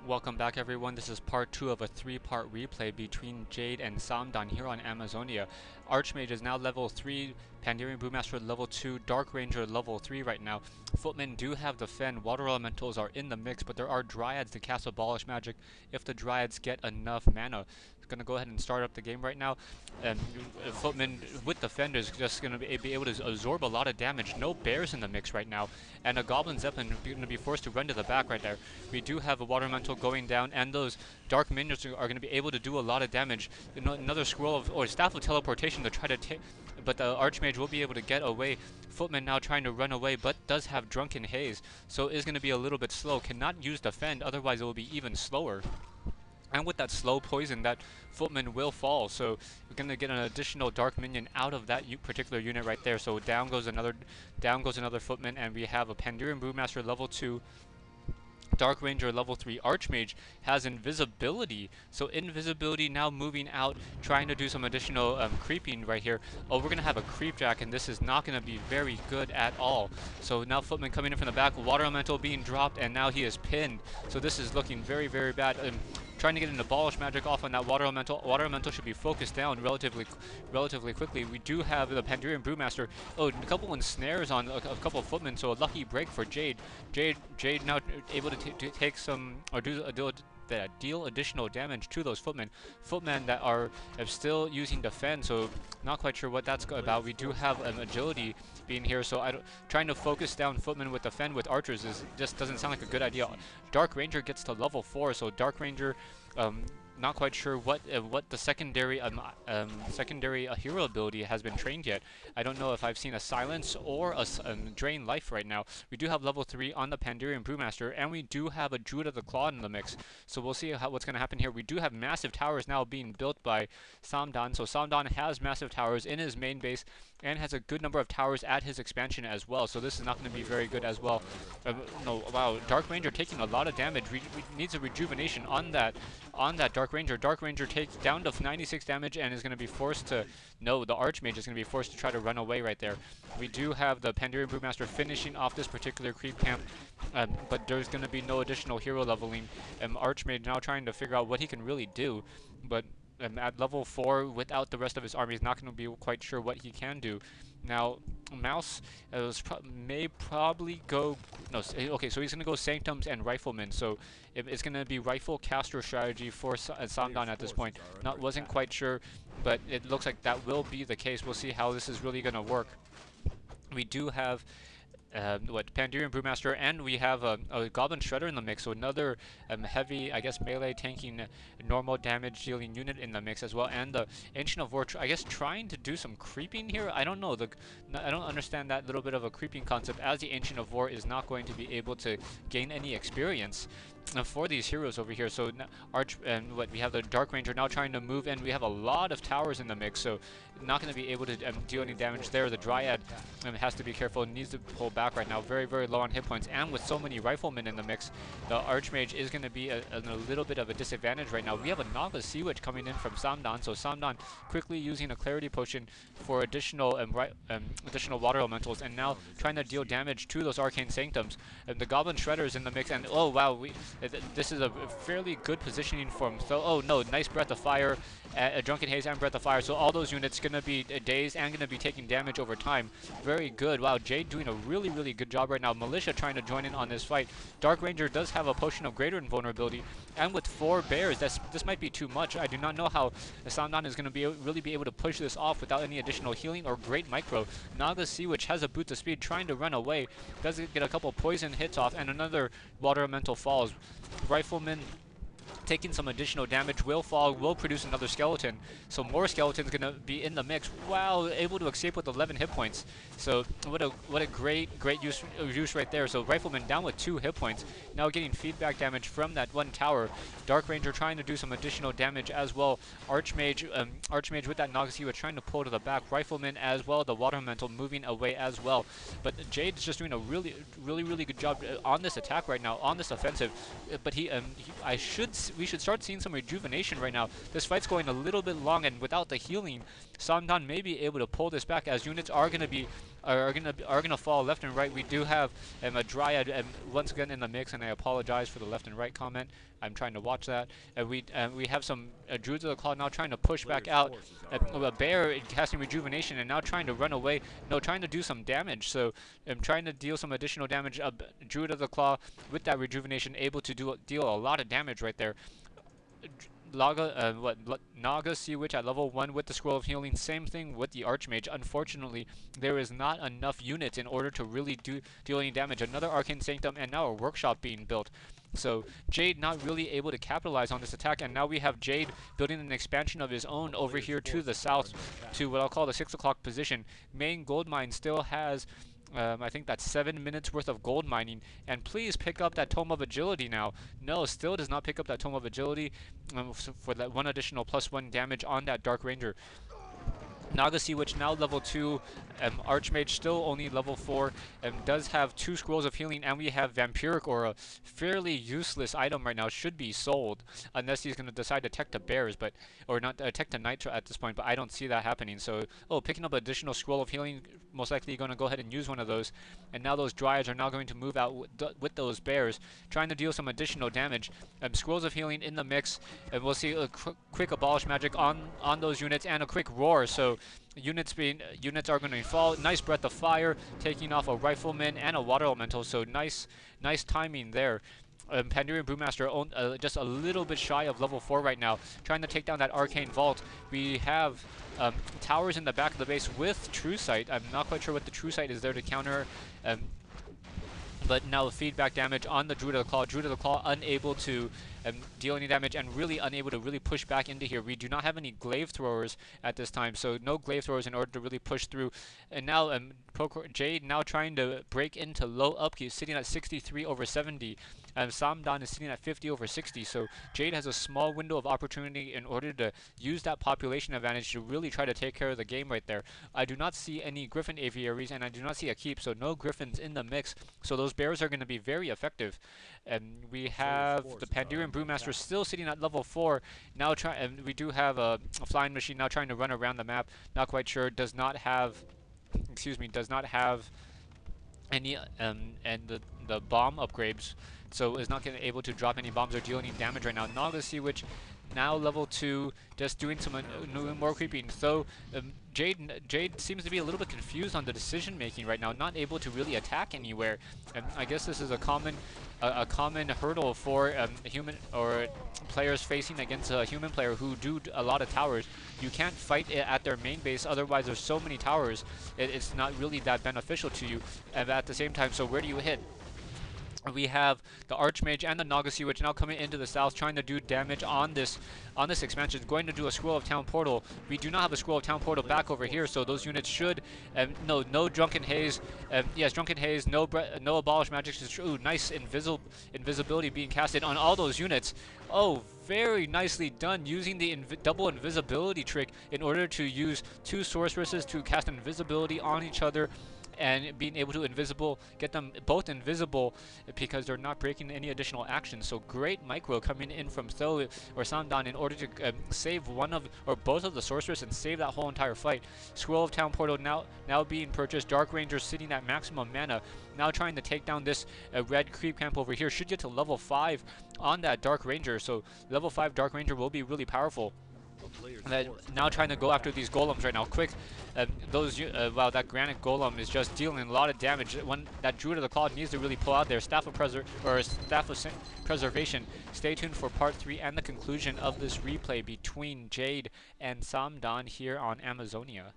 Welcome back everyone, this is part 2 of a 3-part replay between Jade and Th000 here on Amazonia. Archmage is now level 3, Pandarian Brewmaster level 2, Dark Ranger level 3 right now. Footmen do have Defend, Water Elementals are in the mix, but there are Dryads to cast Abolish Magic if the Dryads get enough mana. Going to go ahead and start up the game right now. And Footman with Defend is just going to be able to absorb a lot of damage. No bears in the mix right now. And a Goblin Zeppelin going to be forced to run to the back right there. We do have a Water Elemental going down, and those Dark Minions are going to be able to do a lot of damage. Another Scroll of, or Staff of Teleportation to try to take, but the Archmage will be able to get away. Footman now trying to run away, but does have Drunken Haze, so is going to be a little bit slow. Cannot use Defend, otherwise it will be even slower. And with that slow poison, that Footman will fall, so we're going to get an additional Dark Minion out of that particular unit right there. So down goes another Footman, and we have a Pandarian Brewmaster level 2, Dark Ranger level 3. Archmage has invisibility, so invisibility now moving out, trying to do some additional creeping right here. Oh, we're gonna have a creep jack, and this is not gonna be very good at all. So now Footman coming in from the back, Water Elemental being dropped, and now he is pinned. So this is looking very, very bad. Trying to get an Abolish Magic off on that Water Elemental. Water Elemental should be focused down relatively quickly. We do have the Pandarian Brewmaster. Oh, a couple ensnares on a couple of Footmen, so a lucky break for Jade. Jade now able to take some, or deal additional damage to those Footmen that are still using Defend, so not quite sure what that's about. We do have agility being here, so trying to focus down Footmen with Defend with archers just doesn't sound like a good idea. Dark Ranger gets to level 4, so Dark Ranger not quite sure what the secondary hero ability has been trained yet. I don't know if I've seen a Silence or a Drain Life right now. We do have level 3 on the Pandarian Brewmaster, and we do have a Druid of the Claw in the mix. So we'll see what's going to happen here. We do have massive towers now being built by Th000. So Th000 has massive towers in his main base and has a good number of towers at his expansion as well. So this is not going to be very good as well. No, wow, Dark Ranger taking a lot of damage. We needs a rejuvenation on that Dark Ranger. Dark Ranger takes down to 96 damage and is going to be forced to, no, the Archmage is going to be forced to try to run away right there. We do have the Pandarian Brewmaster finishing off this particular creep camp, but there's going to be no additional hero leveling. Archmage now trying to figure out what he can really do, but at level 4 without the rest of his army is not going to be quite sure what he can do. Now, Mouse may probably go, no, okay, so he's going to go Sanctums and Rifleman, so it's going to be Rifle Caster strategy for Th000 at this point. Wasn't quite sure, but it looks like that will be the case. We'll see how this is really going to work. We do have Pandarian Brewmaster, and we have a Goblin Shredder in the mix, so another heavy, I guess, melee tanking normal damage dealing unit in the mix as well, and the Ancient of War, I guess, trying to do some creeping here. I don't know, I don't understand that little bit of a creeping concept, as the Ancient of War is not going to be able to gain any experience for these heroes over here. So we have the Dark Ranger now trying to move in. We have a lot of towers in the mix, so not going to be able to deal any damage there. The Dryad has to be careful, needs to pull back right now. Very, very low on hit points, and with so many Riflemen in the mix, the Archmage is going to be a little bit of a disadvantage right now. We have a Naga Sea Witch coming in from Th000, so Th000 quickly using a Clarity Potion for additional Water Elementals, and now trying to deal damage to those Arcane Sanctums. The Goblin Shredder is in the mix, and oh wow, this is a fairly good positioning for him. So, oh no, nice Breath of Fire, Drunken Haze and Breath of Fire. So all those units going to be dazed and going to be taking damage over time. Very good. Wow, Jade doing a really, really good job right now. Militia trying to join in on this fight. Dark Ranger does have a Potion of Greater Invulnerability, and with 4 bears, this might be too much. I do not know how Th000 is going to really be able to push this off without any additional healing or great micro. Naga Sea Witch has a Boots of Speed, trying to run away. Does get a couple poison hits off, and another Water Elemental falls. Rifleman taking some additional damage, will fall, will produce another skeleton. So more skeletons gonna be in the mix. Wow, able to escape with 11 hit points. So what a great use right there. So Rifleman down with 2 hit points. Now getting feedback damage from that one tower. Dark Ranger trying to do some additional damage as well. Archmage with that Naga Sea Witch trying to pull to the back. Rifleman as well, the Water Elemental moving away as well. But Jade's just doing a really good job on this attack right now, on this offensive. But we should start seeing some rejuvenation right now. This fight's going a little bit long, and without the healing, Th000 may be able to pull this back, as units are going to be are gonna fall left and right. We do have a Dryad once again in the mix, and I apologize for the left and right comment. I'm trying to watch that. We have some Druids of the Claw now trying to push back out. A Bear casting Rejuvenation and now trying to run away. No, trying to do some damage. So I'm trying to deal some additional damage. Druid of the Claw with that Rejuvenation able to deal a lot of damage right there. Naga Sea Witch at level 1 with the Scroll of Healing. Same thing with the Archmage. Unfortunately, there is not enough units in order to really deal any damage. Another Arcane Sanctum and now a Workshop being built. So Jade not really able to capitalize on this attack, and now we have Jade building an expansion of his own over here to the south to what I'll call the 6 o'clock position. Main gold mine still has I think that's 7 minutes worth of gold mining, and please pick up that Tome of Agility now. No, still does not pick up that Tome of Agility for that one additional +1 damage on that Dark Ranger. Naga Sea Witch now level 2, Archmage still only level 4, does have 2 Scrolls of Healing, and we have Vampiric Aura, fairly useless item right now, should be sold, unless he's going to decide to tech to Bears, or not tech to Nitro at this point, but I don't see that happening. So, picking up additional Scroll of Healing, most likely going to go ahead and use one of those, and now those Dryads are now going to move out with those Bears, trying to deal some additional damage. Scrolls of Healing in the mix, and we'll see a quick Abolish Magic on those units, and a quick Roar, so units are going to fall. Nice Breath of Fire, taking off a Rifleman and a Water Elemental, so nice timing there. Pandurian Brewmaster just a little bit shy of level 4 right now, trying to take down that Arcane Vault. We have towers in the back of the base with True Sight. I'm not quite sure what the True Sight is there to counter, but now feedback damage on the Druid of the Claw. Druid of the Claw unable to deal any damage and really unable to really push back into here. We do not have any glaive throwers at this time, so no glaive throwers in order to really push through. And now Jade now trying to break into low upkeep, sitting at 63 over 70. Samdan is sitting at 50 over 60, so Jade has a small window of opportunity in order to use that population advantage to really try to take care of the game right there. I do not see any Griffin Aviaries, and I do not see a keep, so no Griffins in the mix, so those Bears are going to be very effective. And we have the Pandurian Brewmaster still sitting at level 4. Now and we do have a Flying Machine now trying to run around the map. Not quite sure. Does not have any and the bomb upgrades, so is not able to drop any bombs or deal any damage right now. Naga Sea Witch now level 2, just doing some more creeping. So Jade seems to be a little bit confused on the decision making right now, not able to really attack anywhere. And I guess this is a common hurdle for human or players facing against a human player who do a lot of towers. You can't fight it at their main base, otherwise there's so many towers, it's not really that beneficial to you. And at the same time, so where do you hit? We have the Archmage and the Naga Sea Witch now coming into the south, trying to do damage on this expansion. Going to do a Scroll of Town Portal. We do not have a Scroll of Town Portal back over here, so those units should no Drunken Haze. Yes, Drunken Haze. No Abolish Magic. Ooh, nice invisibility being casted on all those units. Oh, very nicely done, using the double invisibility trick in order to use 2 sorceresses to cast invisibility on each other, and being able to get them both invisible because they're not breaking any additional action. So great micro coming in from Th000 or Samdan in order to save one of or both of the sorcerers and save that whole entire fight. Scroll of Town Portal now being purchased. Dark Ranger sitting at maximum mana, now trying to take down this red creep camp over here. Should get to level 5 on that Dark Ranger, so level 5 Dark Ranger will be really powerful. Now trying to go after these golems right now. Quick, wow, that granite golem is just dealing a lot of damage. When that Druid of the Claw needs to really pull out their Staff of Preservation. Stay tuned for part 3 and the conclusion of this replay between Jade and Samdan here on Amazonia.